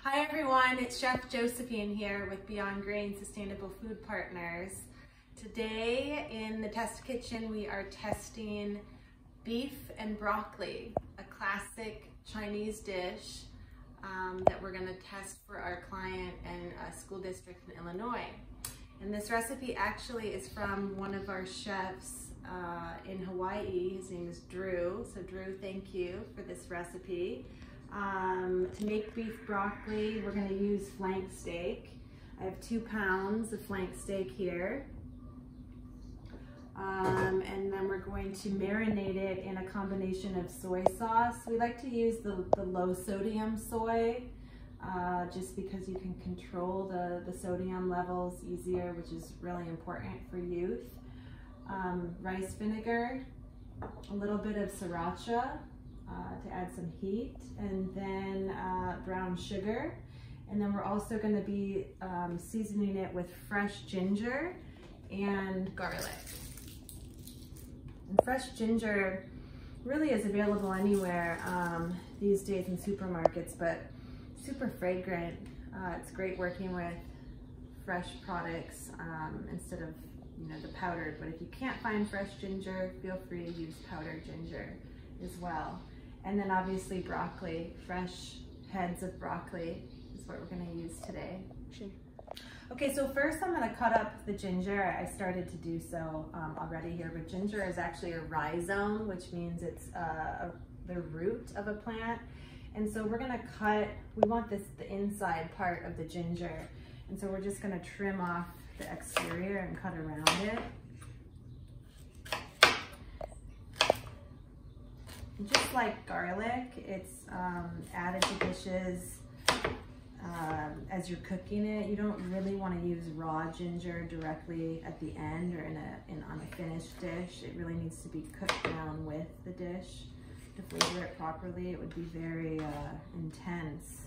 Hi everyone, it's Chef Josephine here with Beyond Grain Sustainable Food Partners. Today in the test kitchen we are testing beef and broccoli, a classic Chinese dish that we're going to test for our client in a school district in Illinois. And this recipe actually is from one of our chefs in Hawaii. His name is Drew. So Drew, thank you for this recipe. To make beef broccoli, we're going to use flank steak. I have 2 pounds of flank steak here. And then we're going to marinate it in a combination of soy sauce. We like to use the low sodium soy, just because you can control the sodium levels easier, which is really important for youth. Rice vinegar, a little bit of sriracha to add some heat, and then brown sugar. And then we're also going to be seasoning it with fresh ginger and garlic. And fresh ginger really is available anywhere these days in supermarkets, but super fragrant. It's great working with fresh products instead of the powdered. But if you can't find fresh ginger, feel free to use powdered ginger as well. And then obviously broccoli, fresh heads of broccoli is what we're going to use today. Sure. Okay, so first I'm going to cut up the ginger. I started to do so already here, but ginger is actually a rhizome, which means it's the root of a plant. And so we're going to cut, we want the inside part of the ginger. And so we're just going to trim off the exterior and cut around it. Just like garlic, it's added to dishes as you're cooking it. You don't really want to use raw ginger directly at the end or on a finished dish. It really needs to be cooked down with the dish to flavor it properly. It would be very intense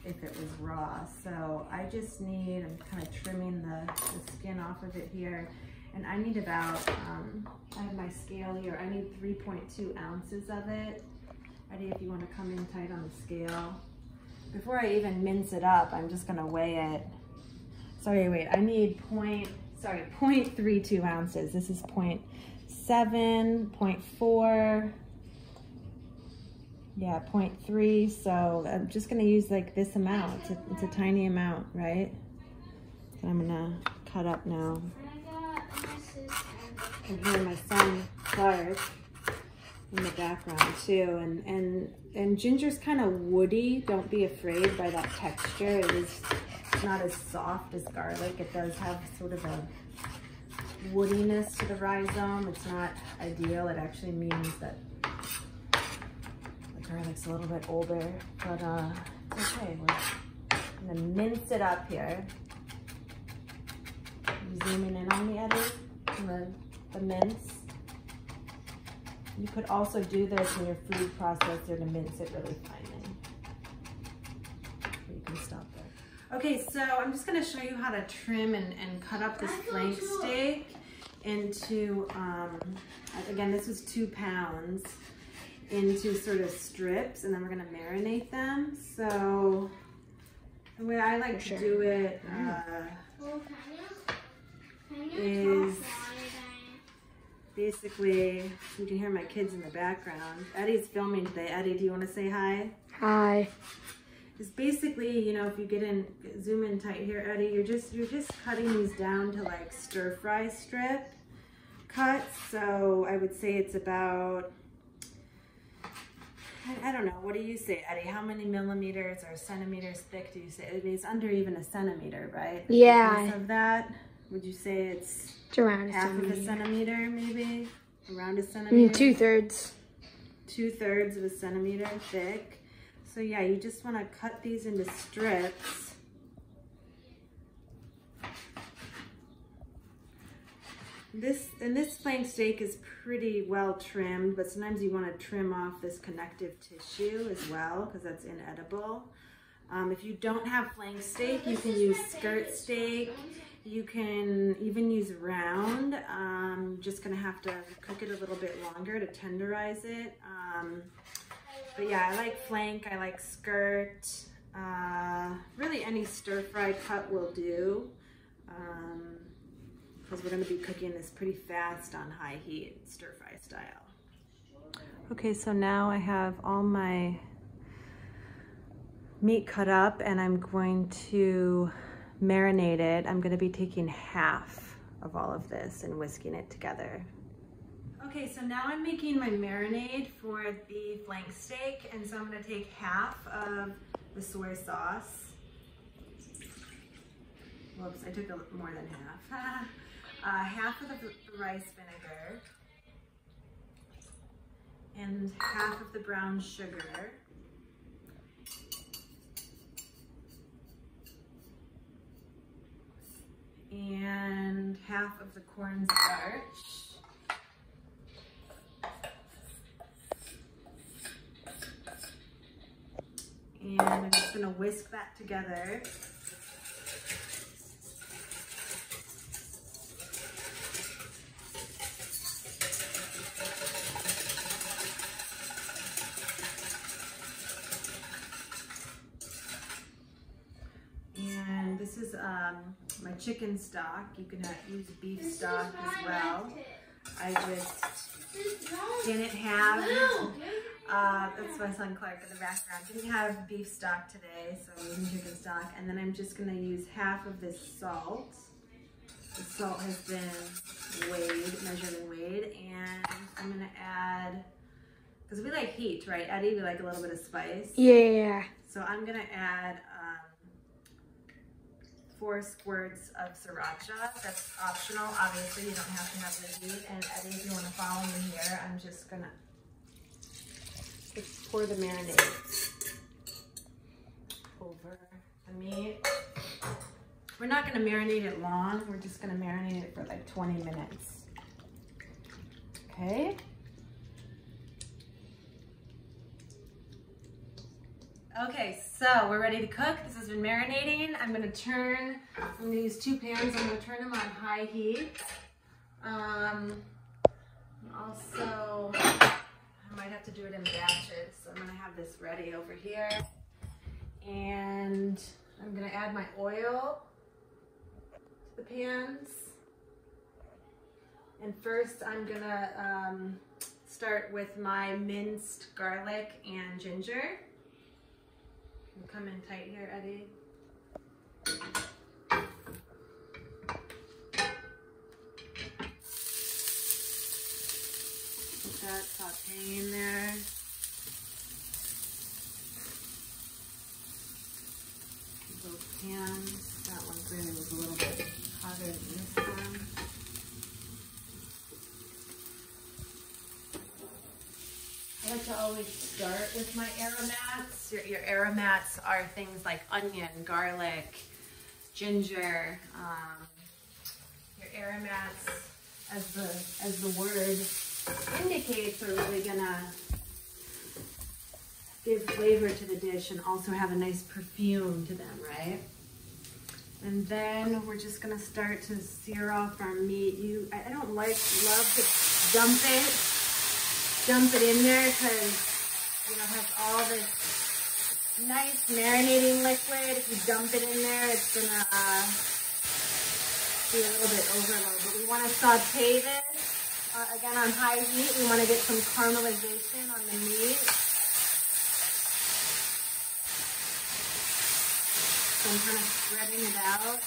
if it was raw. So I just need, I'm kind of trimming the skin off of it here. And I need about, I have my scale here, I need 3.2 ounces of it. Eddie, if you want to come in tight on the scale. Before I even mince it up, I'm just going to weigh it. Sorry, wait, I need 0.32 ounces. This is 0.7, 0.4, yeah, 0.3. So I'm just going to use like this amount. It's a tiny amount, right? So I'm going to cut up now. And here my son Clark in the background too, and ginger's kind of woody. Don't be afraid by that texture. It's not as soft as garlic. It does have sort of a woodiness to the rhizome. It's not ideal. It actually means that the garlic's a little bit older, but it's okay. We're gonna mince it up here. You zooming in on me, Eddie? The mince. You could also do this in your food processor to mince it really finely. You can stop there. Okay, so I'm just going to show you how to trim and cut up this flank steak into, again, this was 2 pounds, into sort of strips, and then we're going to marinate them. So the way I like to do it is basically, you can hear my kids in the background. Eddie's filming today. Eddie, do you want to say hi? Hi. It's basically, if you zoom in tight here, Eddie, you're just cutting these down to like stir fry strip cuts. So I would say it's about, I don't know, what do you say, Eddie? How many millimeters or centimeters thick do you say? It's under even a centimeter, right? Yeah. Of that, would you say it's around half of a centimeter, maybe? Around a centimeter? 2/3. 2/3 of a centimeter thick. So yeah, you just want to cut these into strips. This flank steak is pretty well trimmed, but sometimes you want to trim off this connective tissue as well, because that's inedible. If you don't have flank steak, you can use skirt steak. You can even use round. Just gonna have to cook it a little bit longer to tenderize it. But yeah, I like flank, I like skirt. Really any stir-fry cut will do, because we're going to be cooking this pretty fast on high heat, stir-fry style. Okay, so now I have all my meat cut up and I'm going to marinate it. I'm going to be taking half of all of this and whisking it together. Okay, so now I'm making my marinade for the flank steak, and so I'm going to take half of the soy sauce. Whoops, I took more than half. Half of the rice vinegar, and half of the brown sugar, and half of the cornstarch. And I'm just gonna whisk that together. And this is my chicken stock. You can use beef stock as well. I just didn't have, that's my son Clark in the background, didn't have beef stock today, so I'm using chicken stock. And then I'm just gonna use half of this salt. The salt has been weighed, measured and weighed, and I'm gonna add, because we like heat, right, Eddie? We like a little bit of spice. Yeah. So I'm gonna add 4 squirts of sriracha. That's optional. Obviously, you don't have to have the heat. And Eddie, if you want to follow me here, I'm just gonna pour the marinade over the meat. We're not gonna marinate it long. We're just gonna marinate it for like 20 minutes. Okay. Okay, so we're ready to cook. This has been marinating. I'm gonna use 2 pans. I'm gonna turn them on high heat. Also, I might have to do it in batches. So I'm gonna have this ready over here. And I'm gonna add my oil to the pans. And first I'm gonna start with my minced garlic and ginger. Come in tight here, Eddie. Put that sauteing there. Both pans. That one really was a little bit hotter than this one. I like to always start with my aromats. Your aromats are things like onion, garlic, ginger. Your aromats, as the word indicates, are really gonna give flavor to the dish and also have a nice perfume to them, right? And then we're just gonna start to sear off our meat. I don't love to dump it in there because, you know, it has all this nice marinating liquid. If you dump it in there, it's gonna be a little bit overload. But we want to saute this again on high heat. We want to get some caramelization on the meat. So I'm kind of spreading it out.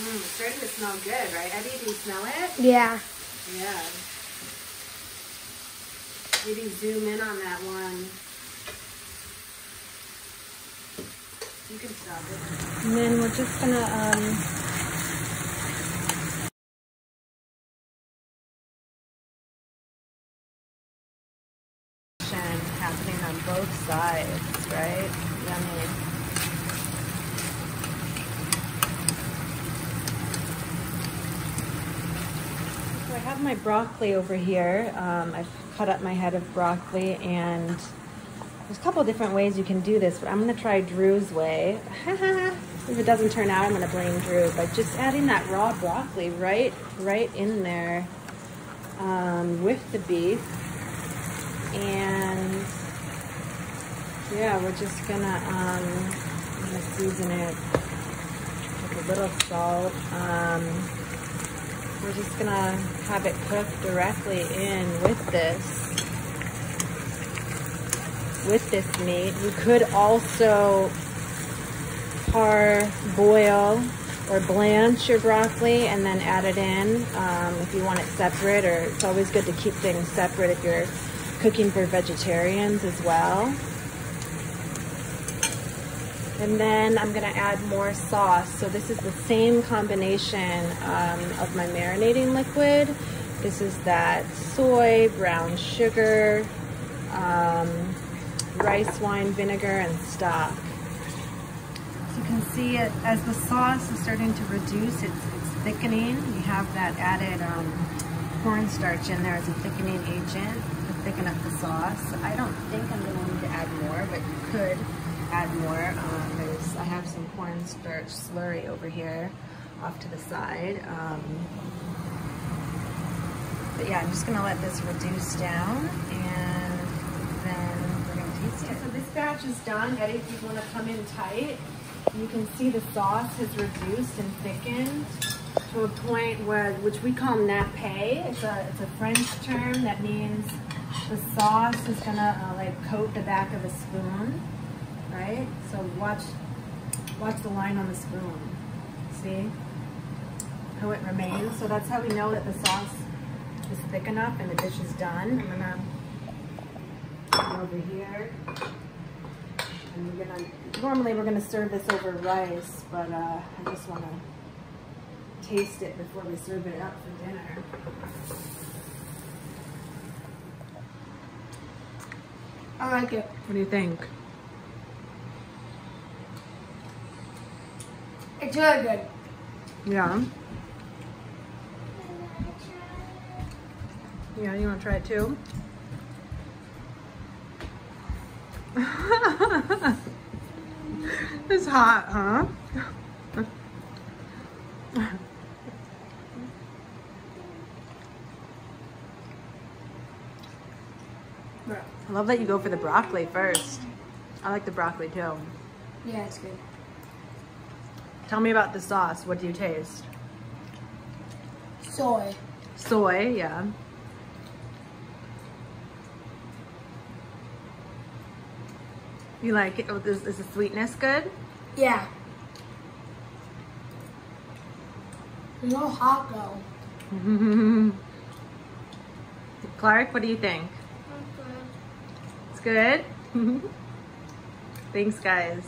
It's starting to smell good, right, Eddie? Do you smell it? Yeah. Yeah. Maybe zoom in on that one. You can stop it. And then we're just gonna happening on both sides, right? Yummy. I have my broccoli over here. I've cut up my head of broccoli, and there's a couple of different ways you can do this, but I'm gonna try Drew's way. If it doesn't turn out, I'm gonna blame Drew, but just adding that raw broccoli right in there with the beef. And yeah, we're just gonna, I'm gonna season it with a little salt. We're just gonna have it cooked directly in with this meat. You could also boil or blanch your broccoli and then add it in if you want it separate, or it's always good to keep things separate if you're cooking for vegetarians as well. And then I'm gonna add more sauce. So this is the same combination of my marinating liquid. This is that soy, brown sugar, rice wine vinegar, and stock. So you can see it as the sauce is starting to reduce, it's thickening. We have that added cornstarch in there as a thickening agent to thicken up the sauce. I don't think I'm gonna need to add more, but you could add more. I have some cornstarch slurry over here off to the side. But yeah, I'm just gonna let this reduce down and then we're gonna taste it. So this batch is done, ready if you wanna come in tight. You can see the sauce has reduced and thickened to a point which we call nappe. It's a French term that means the sauce is gonna like coat the back of a spoon. Right? So watch the line on the spoon. See how it remains? So that's how we know that the sauce is thick enough and the dish is done. I'm gonna go over here. And normally we're gonna serve this over rice, but I just wanna taste it before we serve it up for dinner. I like it. What do you think? It's really good. Yeah. Yeah, you want to try it too? It's hot, huh? I love that you go for the broccoli first. I like the broccoli too. Yeah, it's good. Tell me about the sauce. What do you taste? Soy. Soy, yeah. You like it? Is the sweetness good? Yeah. No hot though. Clark, what do you think? It's good? Thanks, guys.